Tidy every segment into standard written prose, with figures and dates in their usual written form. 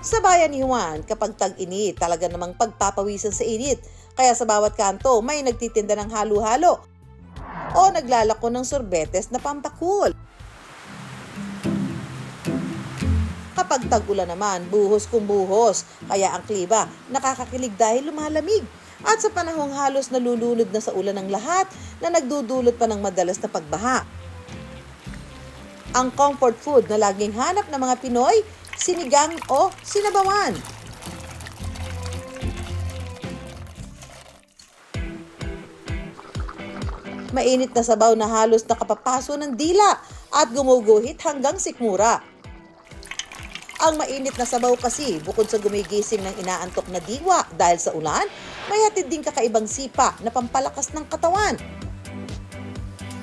Sa bayan ni Juan, kapag tag-init, talaga namang pagpapawisan sa init. Kaya sa bawat kanto, may nagtitinda ng halo-halo o naglalako ng sorbetes na pampakul. Kapag tag-ulan naman, buhos kung buhos, kaya ang kliba nakakakilig dahil lumalamig. At sa panahong halos nalulunod na sa ulan ng lahat na nagdudulot pa ng madalas na pagbaha. Ang comfort food na laging hanap ng mga Pinoy, sinigang o sinabawan. Mainit na sabaw na halos nakapapaso ng dila at gumuguhit hanggang sikmura. Ang mainit na sabaw kasi, bukod sa gumigising ng inaantok na diwa dahil sa ulan, may hatid din kakaibang sipa na pampalakas ng katawan.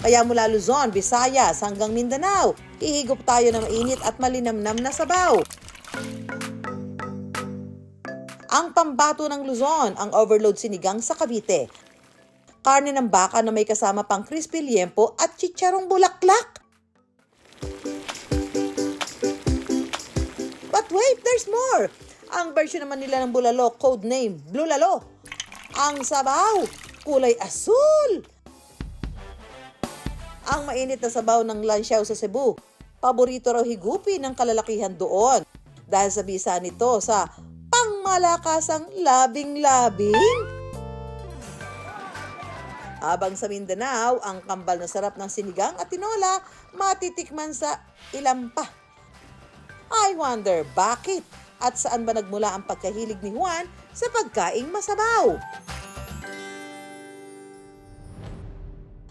Kaya mula Luzon, Visayas hanggang Mindanao, ihigop tayo ng mainit at malinamnam na sabaw. Ang pambato ng Luzon, ang overload sinigang sa Cavite. Karne ng baka na may kasama pang crispy liempo at chicharong bulaklak. But wait, there's more! Ang version naman nila ng bulalo, codename Blue Lalo. Ang sabaw, kulay asul. Ang mainit na sabaw ng lansiaw sa Cebu, paborito raw higupin ng kalalakihan doon. Dahil sa bisa nito sa pangmalakasang labing-labing. Habang sa Mindanao, ang kambal na sarap ng sinigang at tinola matitikman sa ilampa. I wonder bakit at saan ba nagmula ang pagkahilig ni Juan sa pagkaing masabaw?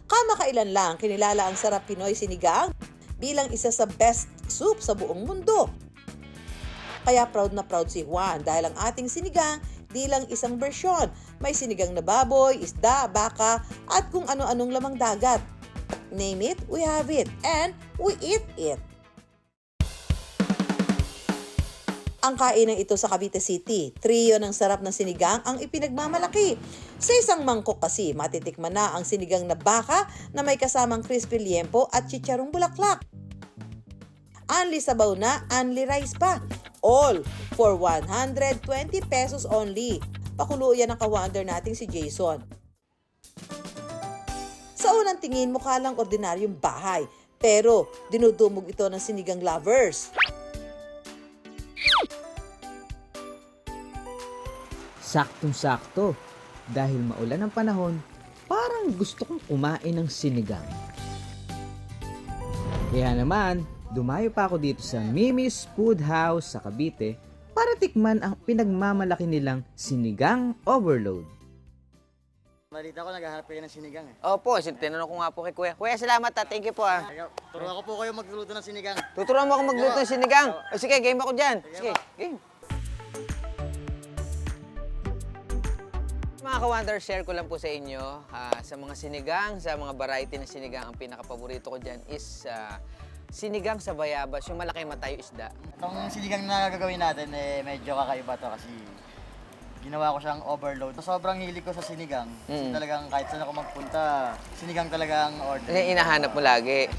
Kamakailan lang kinilala ang sarap Pinoy sinigang bilang isa sa best soup sa buong mundo. Kaya proud na proud si Juan dahil ang ating sinigang di lang isang bersyon. May sinigang na baboy, isda, baka at kung ano-anong lamang dagat. Name it, we have it, and we eat it. Ang kainan ito sa Cavite City, trio ng sarap ng sinigang ang ipinagmamalaki. Sa isang mangkok kasi, matitikman na ang sinigang na baka na may kasamang crispy liempo at chicharong bulaklak. Anli sabaw na, anli rice pa. All for 120 pesos only. Pakulo yan ang ka-wonder nating si Jason. Sa unang tingin, mukha lang ordinaryong bahay. Pero dinudumog ito ng sinigang lovers. Saktong-sakto. Dahil maulan ang panahon, parang gusto kong kumain ng sinigang. Kaya naman, dumayo pa ako dito sa Mimi's Food House sa Cavite para tikman ang pinagmamalaki nilang sinigang overload. Balita ko, naghahanap kayo ng sinigang eh. Opo, tinanong ko nga po kay Kuya. Kuya, salamat ha. Thank you po ha. Turuan ko po kayo magluto ng sinigang. Tuturuan mo ako magluto ng sinigang. O sige, game ako dyan. Sige, game. Mga ka-wonder, share ko lang po sa inyo sa mga sinigang, sa mga variety ng sinigang. Ang pinaka-paborito ko dyan is sinigang sa bayabas, yung malaki matayo isda. Itong sinigang na gagawin natin, medyo kakaiba to kasi ginawa ko siyang overload. Sobrang hilig ko sa sinigang. Kasi talagang kahit saan ako magpunta, sinigang talaga ang order. Kasi inahanap mo lagi.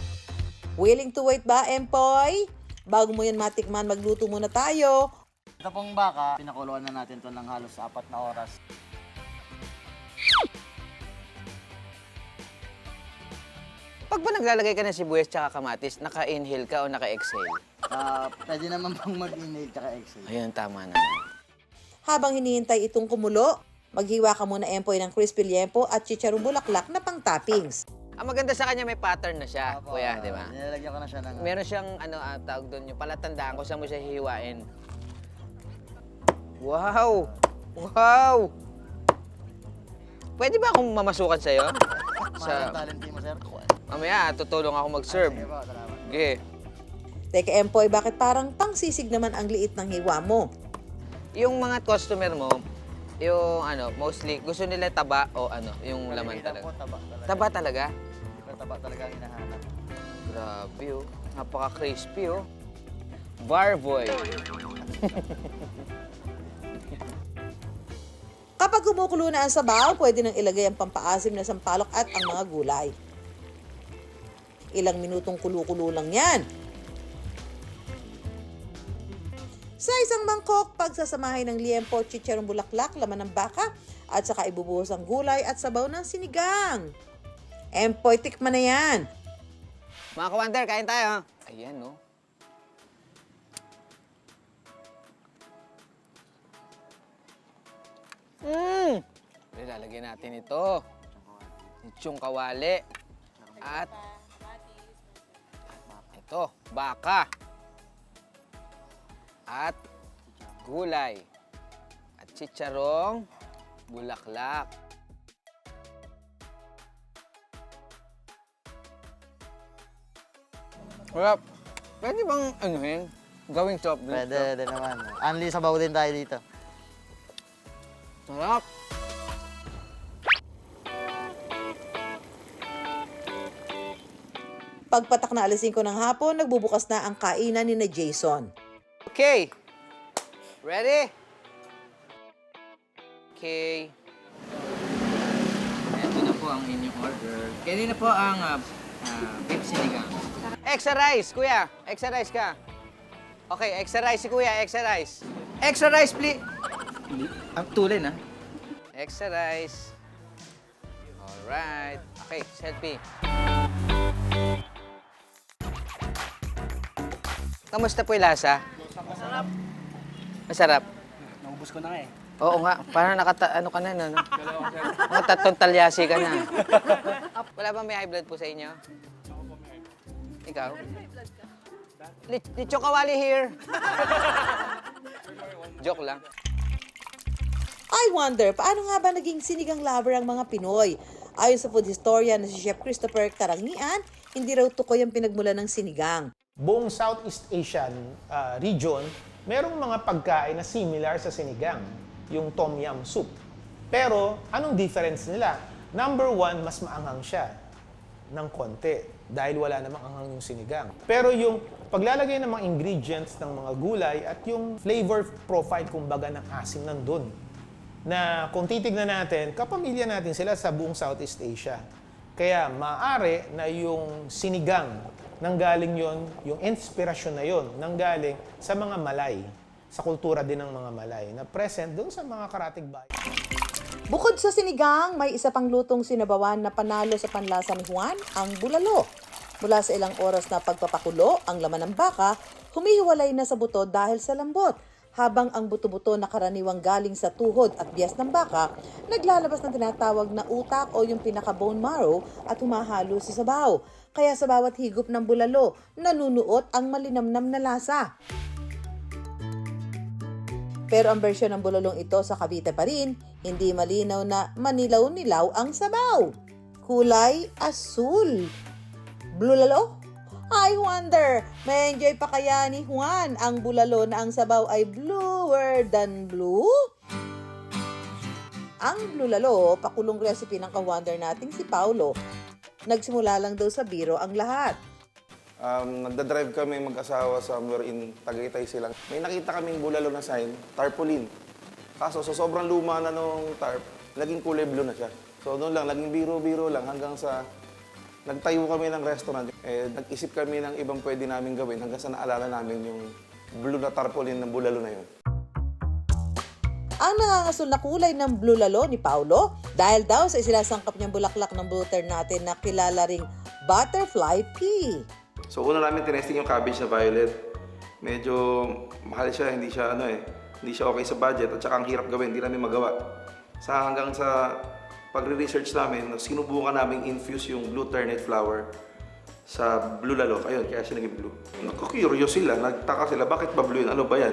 Willing to wait ba, Empoy? Bago mo yan matikman, magluto muna tayo. Ito pong baka, pinakuluan na natin to ng halos 4 na oras. Pag ba naglalagay ka ng sibuyas tsaka kamatis, naka-inhale ka o naka-exhale? Pwede naman pang mag-inhale tsaka exhale. Ayun, tama naman. Habang hinihintay itong kumulo, maghiwa ka muna, Empoy, ng crispy liempo at chicharong bulaklak na pang toppings. Ang maganda sa kanya, may pattern na siya, Opo, Kuya, di ba? Nilalagyan ko na siya ng... Meron siyang, tawag doon, yung palatandaan ko saan mo siya hihiwain. Wow! Wow! Pwede ba akong mamasukan sa'yo? Mahal ang talent mo, sir. Mamaya, tutulong ako mag-serve. Sige po, salamat. Okay. Teka, Empoy, bakit parang pangsisig naman ang liit ng hiwa mo? Yung mga customer mo, yung mostly, gusto nila taba o yung laman Hirap po, talaga. taba talaga. Taba talaga? Ito, taba talaga ang hinahanap. Grabe oh. Napaka-crispy oh. Barboy. Kapag kumukulo na ang sabaw, pwede nang ilagay ang pampaasim na sampalok at ang mga gulay. Ilang minutong kulo-kulo lang yan. Sa isang mangkok, pagsasamahin ng liempo, chicharong bulaklak, laman ng baka, at saka ibubuhos ang gulay at sabaw ng sinigang. Empoy, tikman na yan. Mga ka-wonder, kain tayo. Ayan, no? Lalagyan natin ito. Itsyong kawali. At ito, baka. At gulay. At chicharong bulaklak. Sarap. Pwede bang anuhin? Gawing soft drink? Pwede din naman. Only sabaw din tayo dito. Sarap. Pagpatak na alas 5 ng hapon, nagbubukas na ang kainan ni na Jason. Okay. Ready? Okay. Ito na po ang inyong order. Kaya na po ang beef sinigang. Extra rice, kuya. Extra rice ka. Okay, extra rice si kuya. Extra rice. Extra rice, please. Ang tulay na. Extra rice. Alright. Okay, selfie. Kamusta po yung lasa? Masarap. Masarap? Naubos ko na nga eh. Oo nga, parang ano ka na, no? Mga tatlong talyasi ka na. Wala ba may high blood po sa inyo? Ikaw? Licho kawali here. Joke lang. I wonder, paano nga ba naging sinigang lover ang mga Pinoy? Ayon sa food historian na si Chef Christopher Karangian, hindi raw tukoy ang pinagmula ng sinigang. Buong Southeast Asian region, merong mga pagkain na similar sa sinigang, yung tom yum soup. Pero, anong difference nila? Number one, mas maanghang siya ng konti dahil wala namang anghang yung sinigang. Pero yung paglalagay ng mga ingredients ng mga gulay at yung flavor profile, kumbaga, ng asim nandun. Na kung titignan natin, kapamilya natin sila sa buong Southeast Asia. Kaya maaari na yung sinigang, nanggaling yon, yung inspirasyon na yon, nanggaling sa mga Malay, sa kultura din ng mga Malay, na present doon sa mga karatig bayan. Bukod sa sinigang, may isa pang lutong sinabawan na panalo sa panlasa ni Juan, ang bulalo. Mula sa ilang oras na pagpapakulo, ang laman ng baka, humihiwalay na sa buto dahil sa lambot. Habang ang buto-buto na karaniwang galing sa tuhod at bias ng baka, naglalabas ng tinatawag na utak o yung pinaka-bone marrow at humahalo sa sabaw. Kaya sa bawat higop ng bulalo, nanunuot ang malinamnam na lasa. Pero ang bersyon ng bulalong ito sa Cavite pa rin, hindi malinaw na manilaw-nilaw ang sabaw. Kulay asul. Bulalo? I wonder, may enjoy pa kaya ni Juan ang bulalo na ang sabaw ay bluer than blue? Ang bulalo, pakulong recipe ng ka-wonder nating si Paulo. Nagsimula lang daw sa biro ang lahat. Nagdadrive kami mag-asawa somewhere in Tagaytay silang. May nakita kaming bulalo na sign, tarpaulin. Kaso so sobrang luma na nung tarp, naging kulay blue na siya. So noon lang, naging biro-biro lang hanggang sa nagtayo kami ng restaurant. Nag-isip kami ng ibang pwede namin gawin hanggang sa naalala namin yung blue na tarpaulin ng bulalo na yun. Ang nangangasul na kulay ng blue lalo ni Paulo dahil daw sa isinasangkap niyang bulaklak ng butter natin na kilala ring butterfly pea. So una namin tinesting yung cabbage na violet. Medyo mahal siya, hindi siya okay sa budget at saka ang hirap gawin, hindi namin magawa. Hanggang sa pagre-research namin, sinubukan namin infuse yung blue ternate flower sa blue lalo. Ayun, kaya siya naging blue. Nagko-curious sila, nagtaka sila, bakit ba blue yun? Ano ba yan?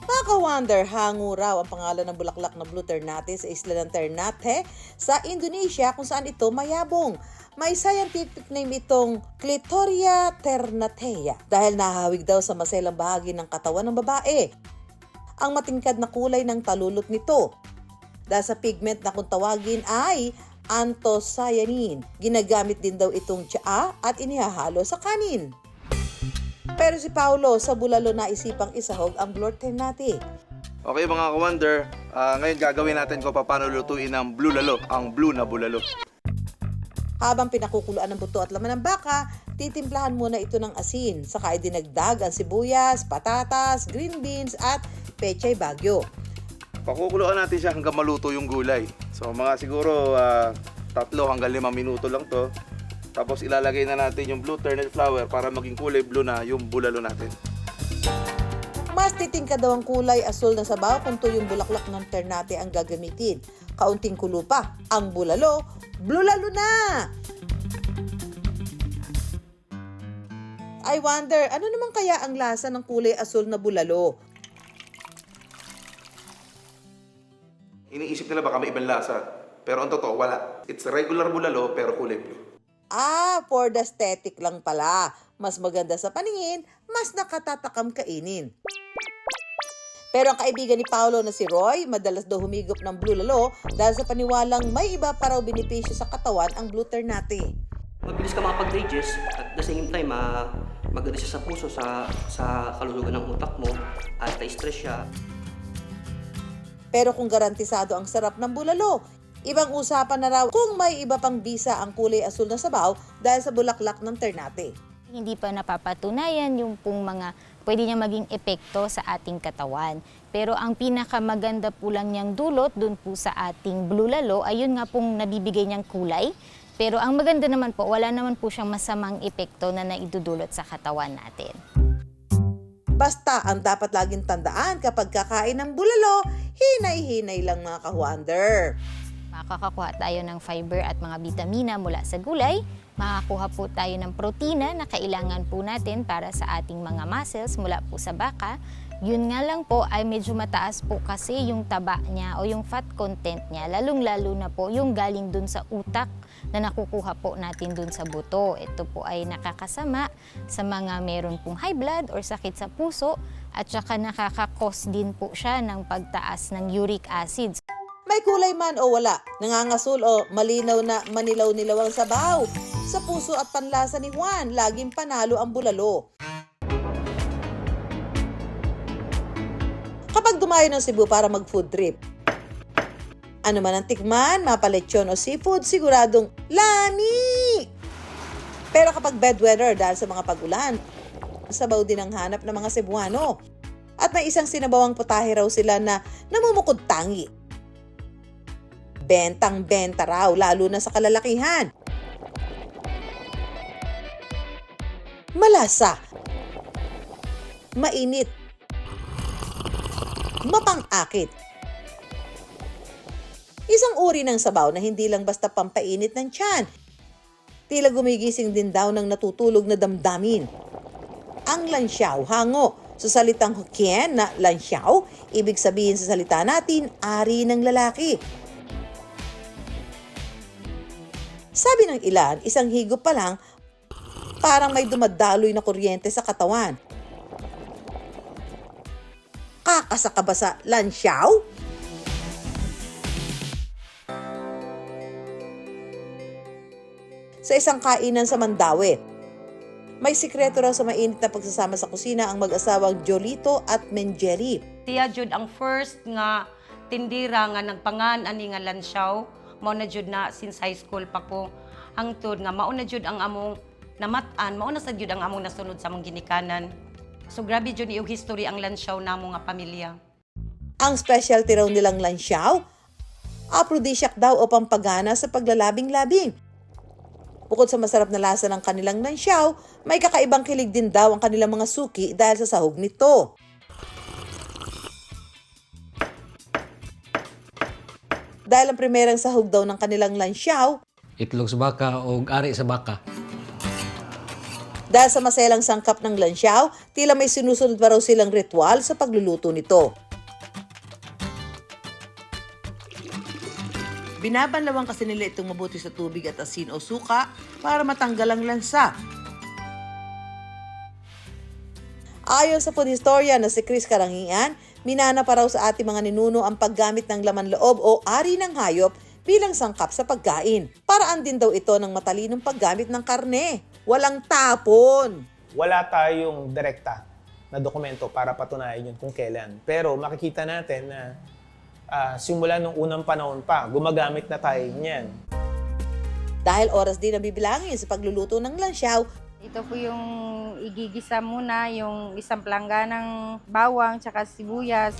Mga ka-wonder, hango raw ang pangalan ng bulaklak na blue ternate sa isla ng Ternate sa Indonesia kung saan ito mayabong. May scientific name itong Clitoria ternatea dahil nahahawig daw sa maselang bahagi ng katawan ng babae. Ang matingkad na kulay ng talulot nito dahil sa pigment na kung tawagin ay anthocyanin. Ginagamit din daw itong tsaa at inihahalo sa kanin. Pero si Paulo sa bulalo naisipang isahog ang blue ternate. Okay mga ka-wonder, ngayon gagawin natin kung paano lutuin ang blue lalo, ang blue na bulalo. Habang pinakukuluan ng buto at laman ng baka, titimplahan muna ito ng asin. Saka idinagdag ang sibuyas, patatas, green beans at pechay bagyo. Pakukuluan natin siya hanggang maluto yung gulay. So mga siguro 3 hanggang 5 minuto lang to. Tapos ilalagay na natin yung blue turnip flower para maging kulay blue na yung bulalo natin. Mas titingka daw ang kulay asul na sabaw kung tuyong bulaklak ng ternate ang gagamitin. Kaunting kulo pa, ang bulalo, blulalo na! I wonder, ano naman kaya ang lasa ng kulay asul na bulalo? Iniisip nila baka may ibang lasa. Pero ang totoo, wala. It's regular bulalo pero kulay blue. For the aesthetic lang pala. Mas maganda sa paningin, mas nakatatakam kainin. Pero ang kaibigan ni Paolo na si Roy, madalas daw humigop ng blue lalo dahil sa paniwalang may iba pa raw benepisyo sa katawan ang blue ternate. Mabilis ka makapag-digest at the same time, maganda siya sa puso, sa kalulugan ng utak mo at na-stress siya. Pero kung garantisado ang sarap ng bulalo, ibang usapan na raw kung may iba pang bisa ang kulay asul na sabaw dahil sa bulaklak ng ternate. Hindi pa napapatunayan yung pong mga pwede niya maging epekto sa ating katawan. Pero ang pinakamaganda po lang niyang dulot dun po sa ating blue lalo, ayun nga pong nabibigay niyang kulay. Pero ang maganda naman po, wala naman po siyang masamang epekto na naidudulot sa katawan natin. Basta ang dapat laging tandaan kapag kakain ng bulalo, hinay-hinay lang mga ka-wonder. Makakakuha tayo ng fiber at mga bitamina mula sa gulay. Makakuha po tayo ng protina na kailangan po natin para sa ating mga muscles mula po sa baka. Yun nga lang po ay medyo mataas po kasi yung taba niya o yung fat content niya, lalong-lalo na po yung galing dun sa utak na nakukuha po natin dun sa buto. Ito po ay nakakasama sa mga meron pong high blood or sakit sa puso at saka nakakakos din po siya ng pagtaas ng uric acid. May kulay man o wala, nangangasul o malinaw na manilaw-nilaw ang sabaw. Sa puso at panlasa ni Juan, laging panalo ang bulalo. Kapag dumayo ng Cebu para mag-food trip, ano man ang tikman, mapalechon o seafood, siguradong lami! Pero kapag bad weather dahil sa mga pag-ulan, sabaw din ang hanap ng mga Cebuano. At may isang sinabawang putahe raw sila na namumukod tangi. Bentang-benta raw, lalo na sa kalalakihan. Malasa. Mainit. Mapang-akit. Isang uri ng sabaw na hindi lang basta pampainit ng tiyan. Tila gumigising din daw ng natutulog na damdamin. Ang lansiaw, hango. Sa salitang Hokkien na lansiaw, ibig sabihin sa salita natin, ari ng lalaki. Sabi ng ilan, isang higop pa lang, parang may dumadaloy na kuryente sa katawan. Kakasaka ba sa lansiaw? Sa isang kainan sa Mandaue, may sikreto raw sa mainit na pagsasama sa kusina ang mag-asawang Jolito at Menjeri. Siya jud ang first nga tindira nga nagpangan ani nga lansyaw. Mao na jud na since high school pa ko. Hangtod nga mao na jud ang among namatan, mao na sad jud ang among nasunod sa among ginikanan. So grabe jud yung history ang lansyaw namo nga pamilya. Ang specialty raw nilang lansyaw, aphrodisiac daw o pampagana sa paglalabing-labing. Bukod sa masarap na lasa ng kanilang lansyaw, may kakaibang kilig din daw ang kanilang mga suki dahil sa sahog nito. Dahil ang primerang sahog daw ng kanilang lansyaw, itlog sa baka o ari sa baka. Dahil sa maselang sangkap ng lansyaw, tila may sinusunod pa raw silang ritual sa pagluluto nito. Binabanlawan kasi nila itong mabuti sa tubig at asin o suka para matanggal ang lansa. Ayon sa food historian na si Chris Karangian, minana pa raw sa ating mga ninuno ang paggamit ng laman loob o ari ng hayop bilang sangkap sa pagkain. Paraan din daw ito ng matalinong paggamit ng karne. Walang tapon. Wala tayong direkta na dokumento para patunayan yun kung kailan. Pero makikita natin na simula nung unang panahon pa, gumagamit na tayo niyan. Dahil oras din ang bibilangin sa pagluluto ng lansyaw, Ito po yung igigisa muna, yung isang plangga ng bawang tsaka sibuyas.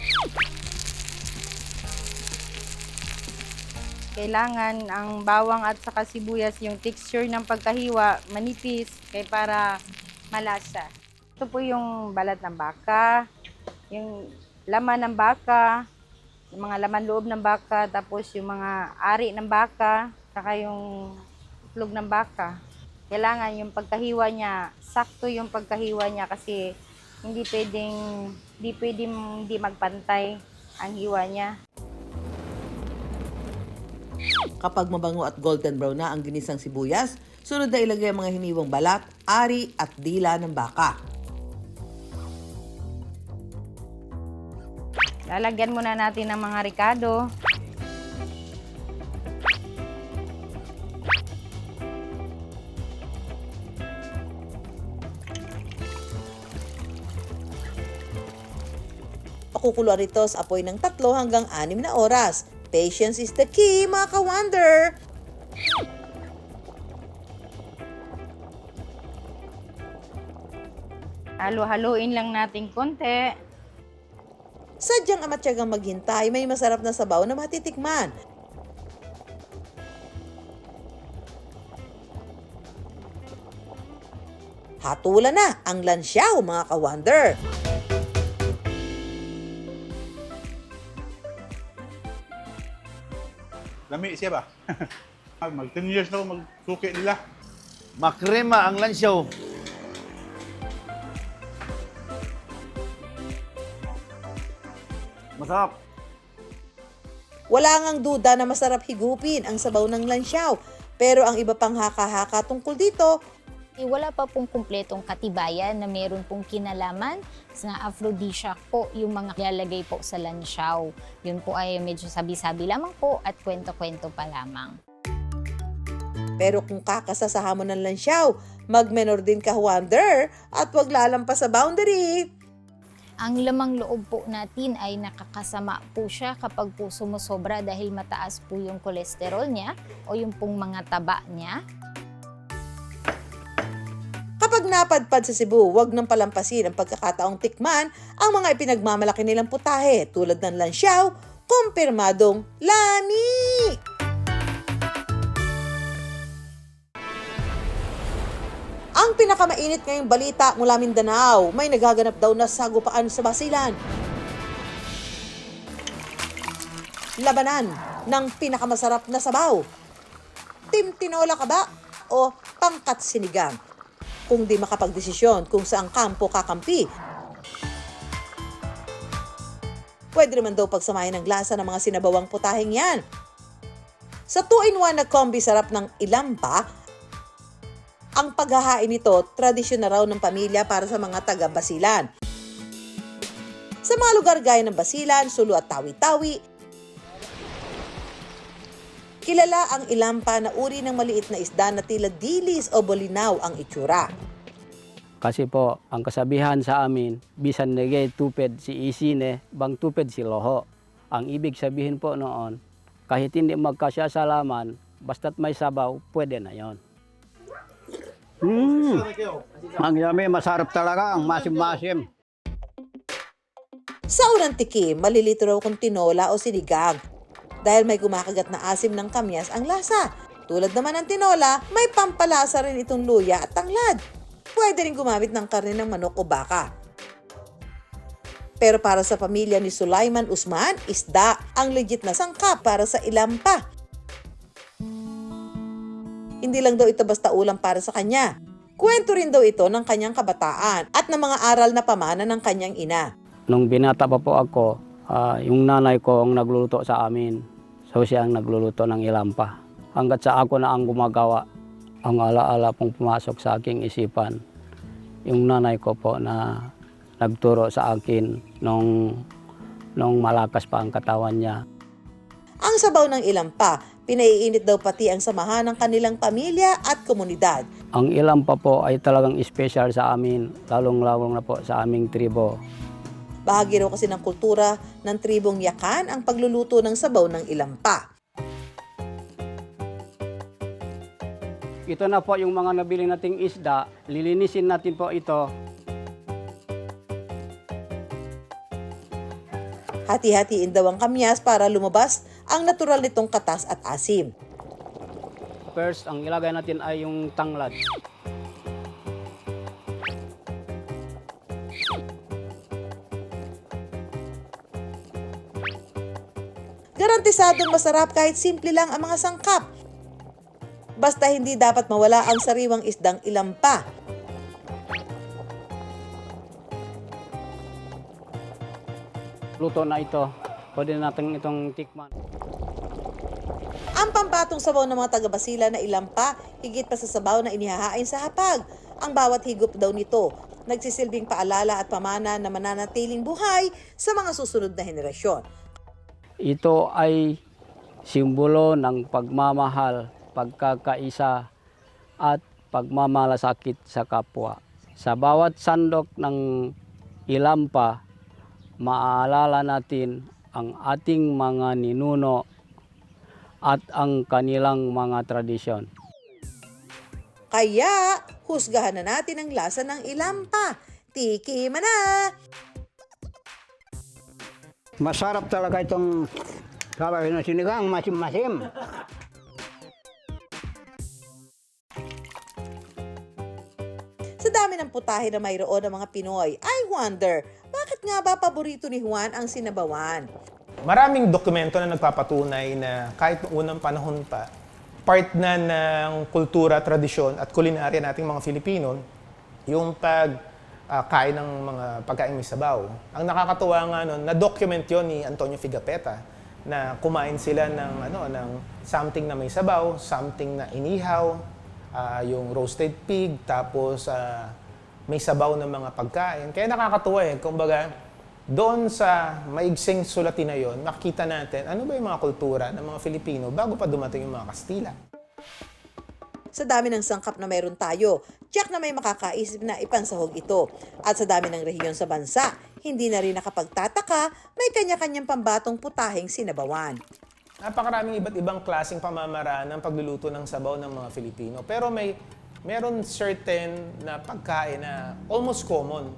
Kailangan ang bawang at saka sibuyas, yung texture ng pagkahiwa, manipis, kaya para malasa. Ito po yung balat ng baka, yung laman ng baka, yung mga laman loob ng baka, tapos yung mga ari ng baka, saka yung itlog ng baka. Kailangan yung pagkahiwa niya, sakto yung pagkahiwa niya kasi hindi pwedeng hindi magpantay ang hiwa niya. kapag mabango at golden brown na ang ginisang sibuyas, sunod na ilagay ang mga hiniwang balat, ari at dila ng baka. Lalagyan muna natin ng mga ricado. Pakukuluan ito sa apoy ng 3 hanggang 6 na oras. Patience is the key, mga ka-wonder! Halo-haluin lang natin konti. Sadyang amatyagang maghintay, may masarap na sabaw na matitikman. Hatulan na ang lansyaw, mga ka-wonder! Lami siya ba? Mag 10 years na ako magsuki nila. Makrema ang lansyaw. Masarap. Wala ngang duda na masarap higupin ang sabaw ng lansyaw. Pero ang iba pang haka-haka tungkol dito, wala pa pong kumpletong katibayan na meron pong kinalaman sa aphrodisiac po yung mga lalagay po sa lansyaw. Yun po ay medyo sabi-sabi lamang po at kwento-kwento pa lamang. pero kung kakasa sa hamon ng lansyaw, mag-menor din ka, wonder, at wag lalampas sa boundary. Ang lamang loob po natin ay nakakasama po siya kapag po sumusobra dahil mataas po yung kolesterol niya o yung pong mga taba niya. Kapag napadpad sa Cebu, huwag nang palampasin ang pagkakataong tikman ang mga ipinagmamalaki nilang putahe tulad ng lansyaw, kumpirmadong lami! Ang pinakamainit ngayong balita mula Mindanao, may nagaganap daw na sagupaan sa Basilan. Labanan ng pinakamasarap na sabaw. Team Tinola ka ba o pangkat sinigang? Kung di makapagdesisyon kung saang kampo kakampi. Pwede naman daw pagsamahin ng lasa ng mga sinabawang putaheng yan. Sa 2-in-1 na kombi sarap ng ilampa, ang paghahain nito, tradisyon na raw ng pamilya para sa mga taga-Basilan. Sa mga lugar gaya ng Basilan, Sulu at Tawi-Tawi, kilala ang ilampa na uri ng maliit na isda na tila dilis o bolinaw ang itsura. Kasi po, ang kasabihan sa amin, bisan nagay tuped si isine, bang tuped si loho. Ang ibig sabihin po noon, kahit hindi magkasya sa laman, basta't may sabaw, pwede na yon. Ang yummy, masarap talaga, ang masim-masim. Sa unang tikim, malilito raw kung tinola o sinigang. Dahil may kumakagat na asim ng kamyas ang lasa. Tulad naman ng tinola, may pampalasa rin itong luya at tanglad. Pwede rin gumamit ng karne ng manok o baka. Pero para sa pamilya ni Sulaiman Usman, isda ang legit na sangkap para sa ilampa. Hindi lang daw ito basta ulam para sa kanya. Kwento rin daw ito ng kanyang kabataan at ng mga aral na pamana ng kanyang ina. Nung binata pa po ako, yung nanay ko ang nagluluto sa amin. So siya ang nagluluto ng ilampa. Hanggat sa ako na ang gumagawa, ang alaala pong pumasok sa aking isipan. Yung nanay ko po na nagturo sa akin nung malakas pa ang katawan niya. Ang sabaw ng ilampa, pinaiinit daw pati ang samahan ng kanilang pamilya at komunidad. Ang ilampa po ay talagang special sa amin, lalong-lalong na po sa aming tribo. Bahagi raw kasi ng kultura ng tribong Yakan ang pagluluto ng sabaw ng ilampa. Ito na po yung mga nabili nating isda. Lilinisin natin po ito. Hati-hatiin daw ang kamyas para lumabas ang natural nitong katas at asim. First, ang ilagay natin ay yung tanglad. Garantisadong masarap kahit simple lang ang mga sangkap. Basta hindi dapat mawala ang sariwang isdang ilampa. Luto na ito. Pwede natin itong tikman. Ang pampatong sabaw ng mga taga-Basila na ilampa, higit pa sa sabaw na inihahain sa hapag. Ang bawat higop daw nito, nagsisilbing paalala at pamana na mananatiling buhay sa mga susunod na henerasyon. Ito ay simbolo ng pagmamahal, pagkakaisa at pagmamalasakit sa kapwa. Sa bawat sandok ng ilampa, maaalala natin ang ating mga ninuno at ang kanilang mga tradisyon. Kaya, husgahan na natin ang lasa ng ilampa. Tikiman na! Masarap talaga itong sabaw na sinigang, masim-masim. Sa dami ng putahe na mayroon ng mga Pinoy, I wonder, bakit nga ba paborito ni Juan ang sinabawan? Maraming dokumento na nagpapatunay na kahit noong unang panahon pa, part na ng kultura, tradisyon at kulinarya nating mga Filipino, yung kain ng mga pagkain may sabaw. Ang nakakatuwa nga nun, na-document yon ni Antonio Figapeta na kumain sila ng something na may sabaw, something na inihaw, yung roasted pig, tapos may sabaw ng mga pagkain. Kaya nakakatuwa kumbaga, doon sa maigsing sulatin na yon, makikita natin ano ba yung mga kultura ng mga Filipino bago pa dumating yung mga Kastila. Sa dami ng sangkap na meron tayo, tiyak na may makakaisip na ipansahog ito. At sa dami ng rehiyon sa bansa, hindi na rin nakapagtataka, may kanya-kanyang pambatong putaheng sinabawan. Napakaraming iba't ibang klaseng pamamaraan ng pagluluto ng sabaw ng mga Filipino. Pero meron certain na pagkain na almost common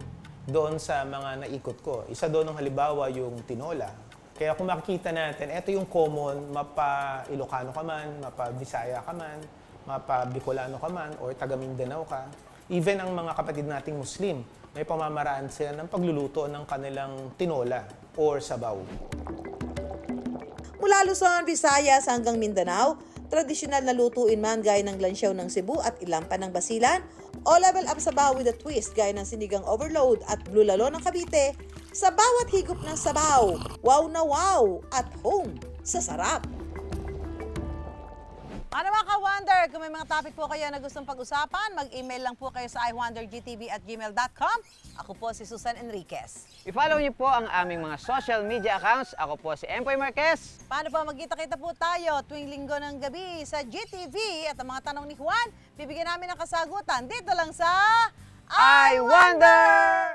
doon sa mga naikot ko. Isa doon ng halimbawa yung tinola. Kaya kung makikita natin, ito yung common, mapa Ilocano ka man, mapa Bisaya ka man, mapa Bicolano ka man, or taga Mindanao ka. Even ang mga kapatid nating Muslim, may pamamaraan sila ng pagluluto ng kanilang tinola or sabaw. Mula Luzon, Visayas hanggang Mindanao, tradisyonal na lutuin man gaya ng lansyaw ng Cebu at ilampa ng Basilan, o level up sabaw with a twist gaya ng sinigang overload at blue lalo ng Cavite, sa bawat higop ng sabaw, wow na wow at home sa sarap. Ano mga ka-Wonder, kung may mga topic po kayo na gustong pag-usapan, mag-email lang po kayo sa iwondergtv@gmail.com. Ako po si Susan Enriquez. I-follow niyo po ang aming mga social media accounts. Ako po si Empoy Marquez. Paano po magkita-kita po tayo tuwing linggo ng gabi sa GTV at ang mga tanong ni Juan, bibigyan namin ng kasagutan dito lang sa I Wonder!